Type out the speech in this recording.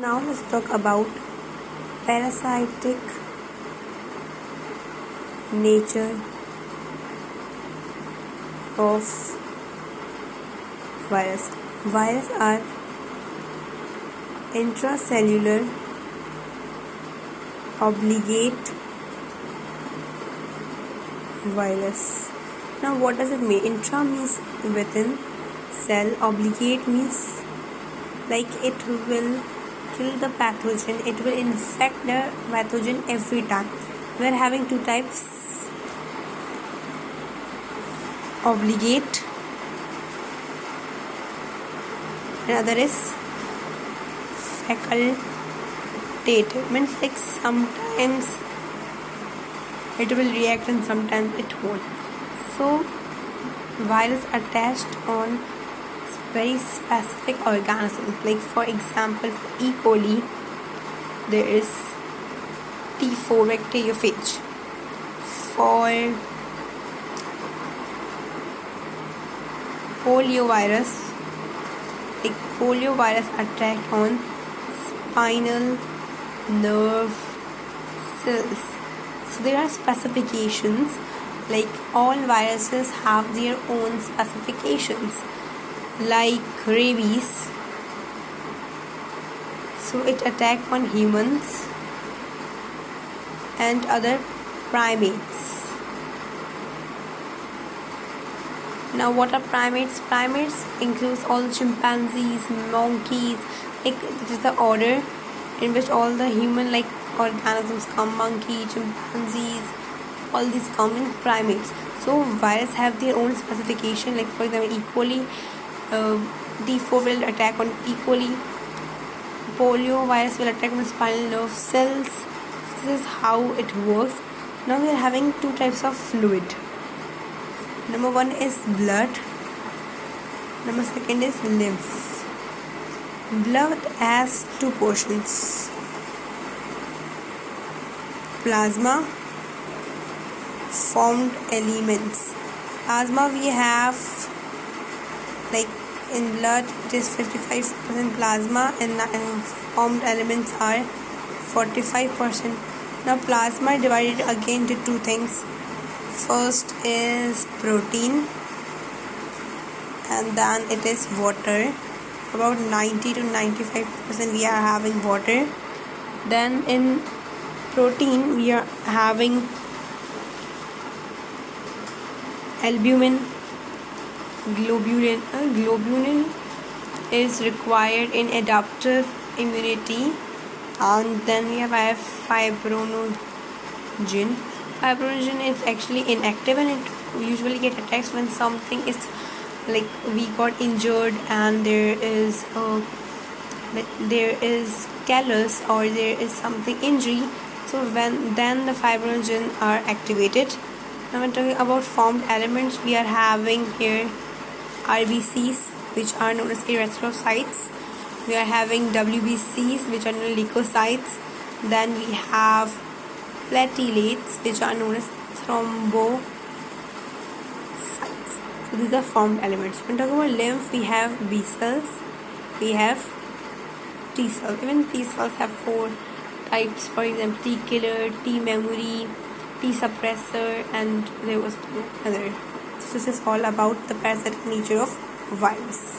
Now let's talk about parasitic nature of virus. Viruses are intracellular obligate virus. Now what does it mean? Intra means within, cell, obligate means like it will kill the pathogen, it will infect the pathogen every time. We are having two types: obligate, another is facultative. Means like sometimes it will react and sometimes it won't. So virus attached on very specific organisms. Like for example, for E. coli, there is T4 bacteriophage. For poliovirus, like poliovirus attack on spinal nerve cells. So there are specifications. Like all viruses have their own specifications. Like rabies, so it attack on humans and other primates. Now what are primates? Primates includes all chimpanzees, monkeys. Like it is the order in which all the human like organisms come: monkey, chimpanzees, all these come in primates. So viruses have their own specification. Like for example, E. coli, T4 will attack on E. coli. Polio virus will attack on spinal nerve cells. This is how it works. Now we are having two types of fluid. Number one is blood. Number second is lymph. Blood has two portions: plasma, formed elements. Plasma we have like in blood it is 55% plasma and formed elements are 45%. Now plasma is divided again into two things. First is protein and then it is water. About 90 to 95% we are having water. Then in protein we are having albumin, globulin. Globulin is required in adaptive immunity, and then we have fibrinogen. Fibrinogen is actually inactive and it usually get attacked when something is like we got injured and there is callus or there is something injury. So then the fibrinogen are activated. Now when talking about formed elements, we are having here RBCs, which are known as erythrocytes. We are having WBCs, which are known as leukocytes. Then we have platelets, which are known as thrombocytes. So these are formed elements. When talking about lymph, we have B cells, we have T cells. Even T cells have four types. For example, T killer, T memory, T suppressor, and there was no other. So this is all about the parasitic nature of virus.